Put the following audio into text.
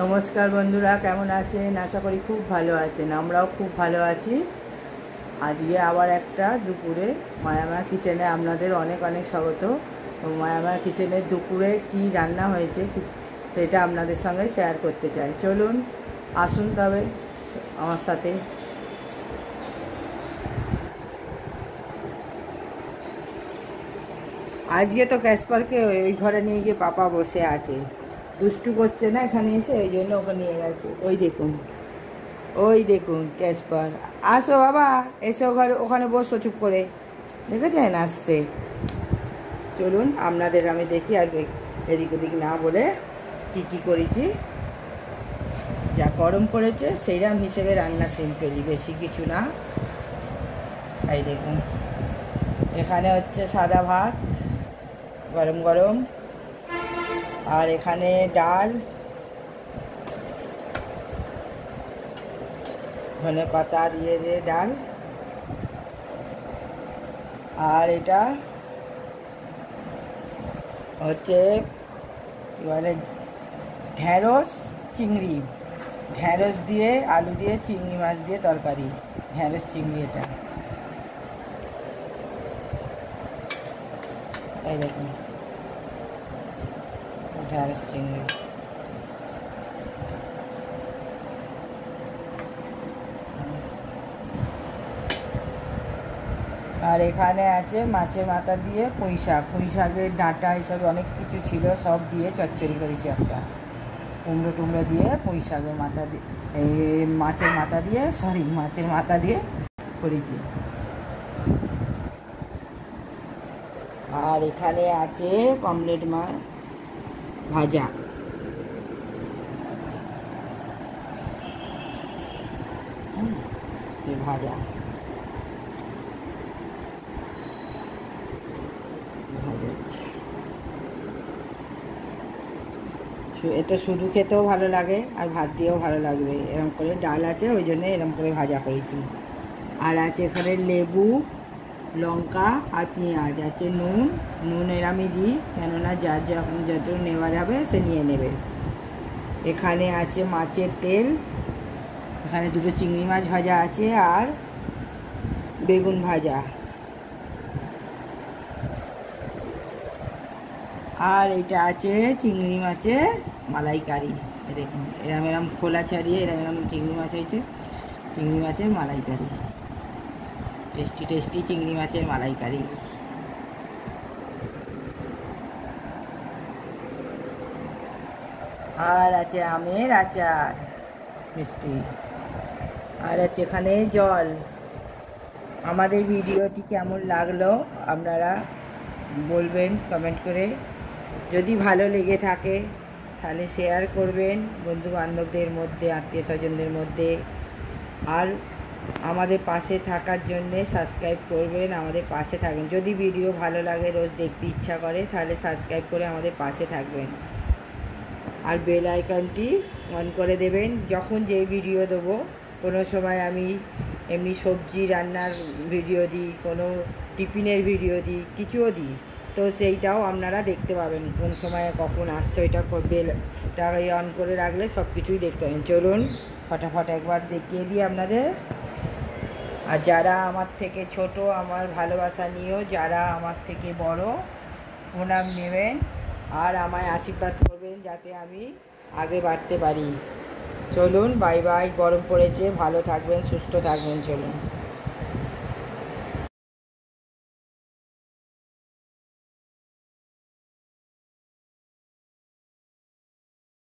নমস্কার বন্ধুরা, কেমন আছেন? আশা করি খুব ভালো আছেন। আমরাও খুব ভালো আছি। আজকে আবার একটা দুপুরে মায়ামা কিচেনে আপনাদের অনেক অনেক স্বাগত। মায়ামা কিচেনের দুপুরে কি রান্না হয়েছে সেটা আপনাদের সঙ্গে শেয়ার করতে চাই। চলুন আসুন তবে আমার সাথে। আজকে তো ক্যাসপারকে ওই ঘরে নিয়ে গিয়ে পাপা বসে আছে, দুষ্টু করছে না এখানে এসে, ওই জন্য ওকে নিয়ে গেছে। ওই দেখুন ক্যাসপার। আসো বাবা, এসে ওখানে বসো চুপ করে, দেখেছেন আসছে। চলুন আপনাদের আমি দেখি, আর এদিক ওদিক না বলে কী করেছি। যা গরম পড়েছে সেইরকম হিসেবে রান্না সিম্পলি, বেশি কিছু না। এই দেখুন, এখানে হচ্ছে সাদা ভাত গরম গরম, আর এখানে ডাল, ধনে পাতা দিয়ে ডাল, আর এটা হচ্ছে কী বলে ঢ্যাঁড়স চিংড়ি, ঢ্যাঁড়স দিয়ে আলু দিয়ে চিংড়ি মাছ দিয়ে তরকারি, ঢ্যাঁড়স চিংড়ি। এটা এই দেখুন ঢ্যাঁড়স চিংড়ি। আর এখানে আছে মাছের মাথা দিয়ে পুঁই শাকের ডাঁটা, এসব অনেক কিছু ছিল, সব দিয়ে চচ্চড়ি করেছি একটা। কুমড়ো টুমড়ো দিয়ে পুঁই শাকের মাথা দিয়ে, এই মাছের মাথা দিয়ে করেছি। আর এখানে আছে পমলেট মাছ ভাজা। ভাজা এটা শুধু খেতেও ভালো লাগে আর ভাত দিয়েও ভালো লাগবে। এরকম করে ডাল আছে, ওই জন্য এরকম করে ভাজা করেছি। আর আছে এখানে লেবু, লঙ্কা আর পেঁয়াজ আছে, নুন এরামই দিই, কেননা যার যত নেওয়া যাবে সে নিয়ে নেবে। এখানে আছে মাছের তেল, এখানে দুটো চিংড়ি মাছ ভাজা আছে, আর বেগুন ভাজা, আর এটা আছে চিংড়ি মাছের মালাইকারি। দেখুন এরম খোলা ছাড়িয়ে এরম চিংড়ি মাছ হয়েছে, চিংড়ি মাছের মালাইকারি, টেস্টি চিংড়ি মাছের মালাইকারি। আর আছে আমের আচার মিষ্টি, আর আছে এখানে জল। আমাদের ভিডিওটি কেমন লাগলো আপনারা বলবেন কমেন্ট করে। যদি ভালো লেগে থাকে তাহলে শেয়ার করবেন বন্ধু বান্ধবদের মধ্যে, আত্মীয় স্বজনদের মধ্যে। আর আমাদের পাশে থাকার জন্যে সাবস্ক্রাইব করবেন, আমাদের পাশে থাকবেন। যদি ভিডিও ভালো লাগে, রোজ দেখতে ইচ্ছা করে, তাহলে সাবস্ক্রাইব করে আমাদের পাশে থাকবেন। আর বেল আইকনটি অন করে দেবেন। যখন যে ভিডিও দেবো, কোনো সময় আমি এমনি সবজি রান্নার ভিডিও দিই, কোনো টিফিনের ভিডিও দিই, কিছুও দিই, তো সেইটাও আপনারা দেখতে পাবেন কোন সময় কখন আসছে। ওইটা বেলটা অন করে রাখলে সব কিছুই দেখতে পাবেন। চলুন ফটাফট একবার দেখিয়ে দিই আপনাদের। আর যারা আমার থেকে ছোট, আমার ভালোবাসা নিয়েও, যারা আমার থেকে বড়, প্রণাম নেবেন আর আমায় আশীর্বাদ করবেন যাতে আমি আগে বাড়তে পারি। চলুন বাই বাই। গরম পড়েছে, ভালো থাকবেন, সুস্থ থাকবেন। চলুন।